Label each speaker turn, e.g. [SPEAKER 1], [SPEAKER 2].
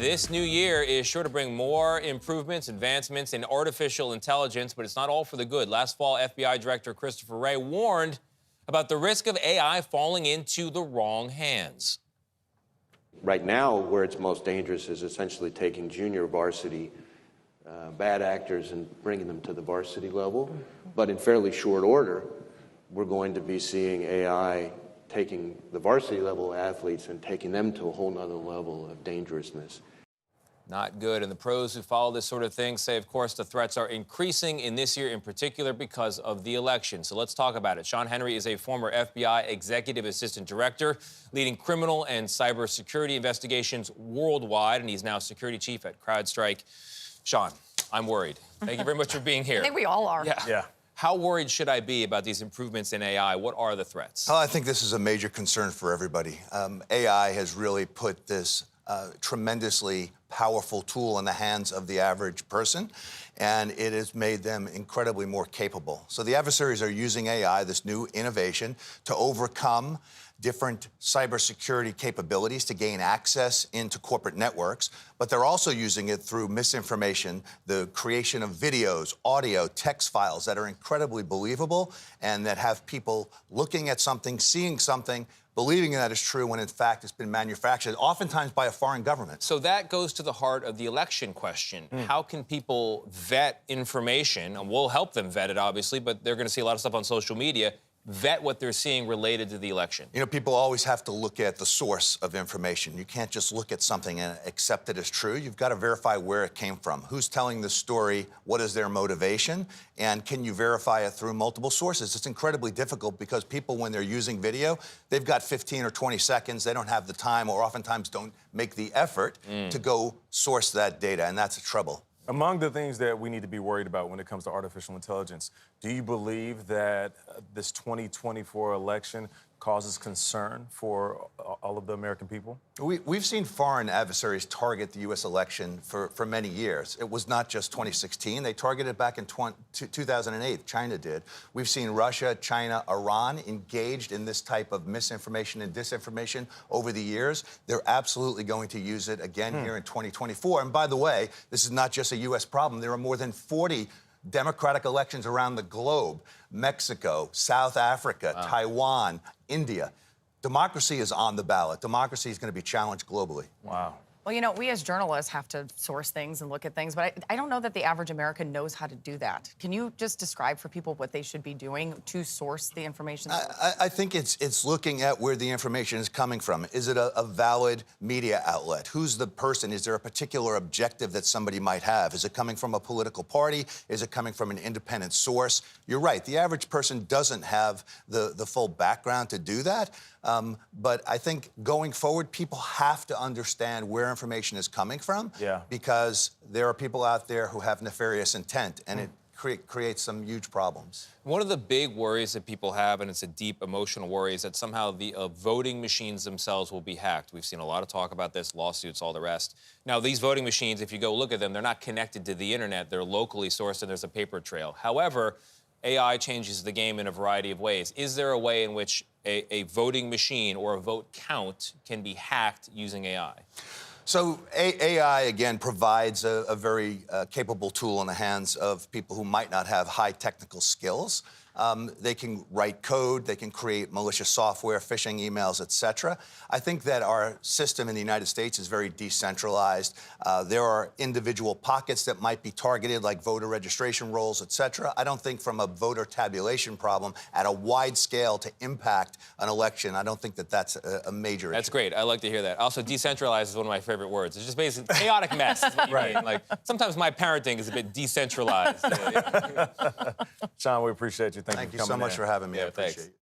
[SPEAKER 1] This new year is sure to bring more improvements, advancements in artificial intelligence, but it's not all for the good. Last fall, FBI Director Christopher Wray warned about the risk of AI falling into the wrong hands.
[SPEAKER 2] Right now, where it's most dangerous is essentially taking junior varsity bad actors and bringing them to the varsity level. But in fairly short order, we're going to be seeing AI taking the varsity level athletes and taking them to a whole nother level of dangerousness.
[SPEAKER 1] Not good. And the pros who follow this sort of thing say, of course, the threats are increasing in this year in particular because of the election. So let's talk about it. Sean Henry is a former FBI Executive Assistant Director, leading criminal and cybersecurity investigations worldwide, and he's now Security Chief at CrowdStrike. Sean, I'm worried. Thank you very much for being here.
[SPEAKER 3] I think we all are.
[SPEAKER 1] Yeah. How worried should I be about these improvements in AI? What are the threats?
[SPEAKER 4] Oh, I think this is a major concern for everybody. AI has really put this tremendously powerful tool in the hands of the average person, and it has made them incredibly more capable. So the adversaries are using AI, this new innovation, to overcome different cybersecurity capabilities to gain access into corporate networks, but they're also using it through misinformation, the creation of videos, audio, text files that are incredibly believable and that have people looking at something, seeing something, believing that is true when in fact it's been manufactured, oftentimes by a foreign government.
[SPEAKER 1] So that goes to the heart of the election question. How can people vet information? And we'll help them vet it, obviously, but they're going to see a lot of stuff on social media. Vet what they're seeing related to the election.
[SPEAKER 4] You know, people always have to look at the source of information. You can't just look at something and accept it as true. You've got to verify where it came from. Who's telling the story? What is their motivation? And can you verify it through multiple sources? It's incredibly difficult because people, when they're using video, they've got 15 or 20 seconds. They don't have the time or oftentimes don't make the effort to go source that data, and that's a trouble.
[SPEAKER 5] Among the things that we need to be worried about when it comes to artificial intelligence, do you believe that this 2024 election causes concern for all of the American people?
[SPEAKER 4] We've seen foreign adversaries target the U.S. election for many years. It was not just 2016. They targeted back in 2008. China did. We've seen Russia, China, Iran engaged in this type of misinformation and disinformation over the years. They're absolutely going to use it again here in 2024. And by the way, this is not just a U.S. problem. There are more than 40 democratic elections around the globe: Mexico, South Africa, Taiwan, India. Democracy is on the ballot. Democracy is going to be challenged globally.
[SPEAKER 5] Wow.
[SPEAKER 3] Well, you know, we as journalists have to source things and look at things, but I don't know that the average American knows how to do that. Can you just describe for people what they should be doing to source the information?
[SPEAKER 4] I think it's looking at where the information is coming from. Is it a valid media outlet? Who's the person? Is there a particular objective that somebody might have? Is it coming from a political party? Is it coming from an independent source? You're right. The average person doesn't have the full background to do that. But I think going forward, people have to understand where information is coming from, because there are people out there who have nefarious intent, and it creates some huge problems.
[SPEAKER 1] One of the big worries that people have, and it's a deep emotional worry, is that somehow the voting machines themselves will be hacked. We've seen a lot of talk about this, lawsuits, all the rest. Now, these voting machines, if you go look at them, they're not connected to the internet. They're locally sourced, and there's a paper trail. However, AI changes the game in a variety of ways. Is there a way in which a voting machine or a vote count can be hacked using AI?
[SPEAKER 4] So AI, again, provides a very capable tool in the hands of people who might not have high technical skills. They can write code, they can create malicious software, phishing emails, etc. I think that our system in the United States is very decentralized. There are individual pockets that might be targeted, like voter registration rolls, etc. I don't think from a voter tabulation problem at a wide scale to impact an election, I don't think that that's a major issue.
[SPEAKER 1] That's great. I like to hear that. Also, decentralized is one of my favorite words. It's just basically chaotic mess. Is what you mean. Like, sometimes my parenting is a bit decentralized.
[SPEAKER 5] Sean, we appreciate you.
[SPEAKER 4] Thank you so much for having me. I appreciate it.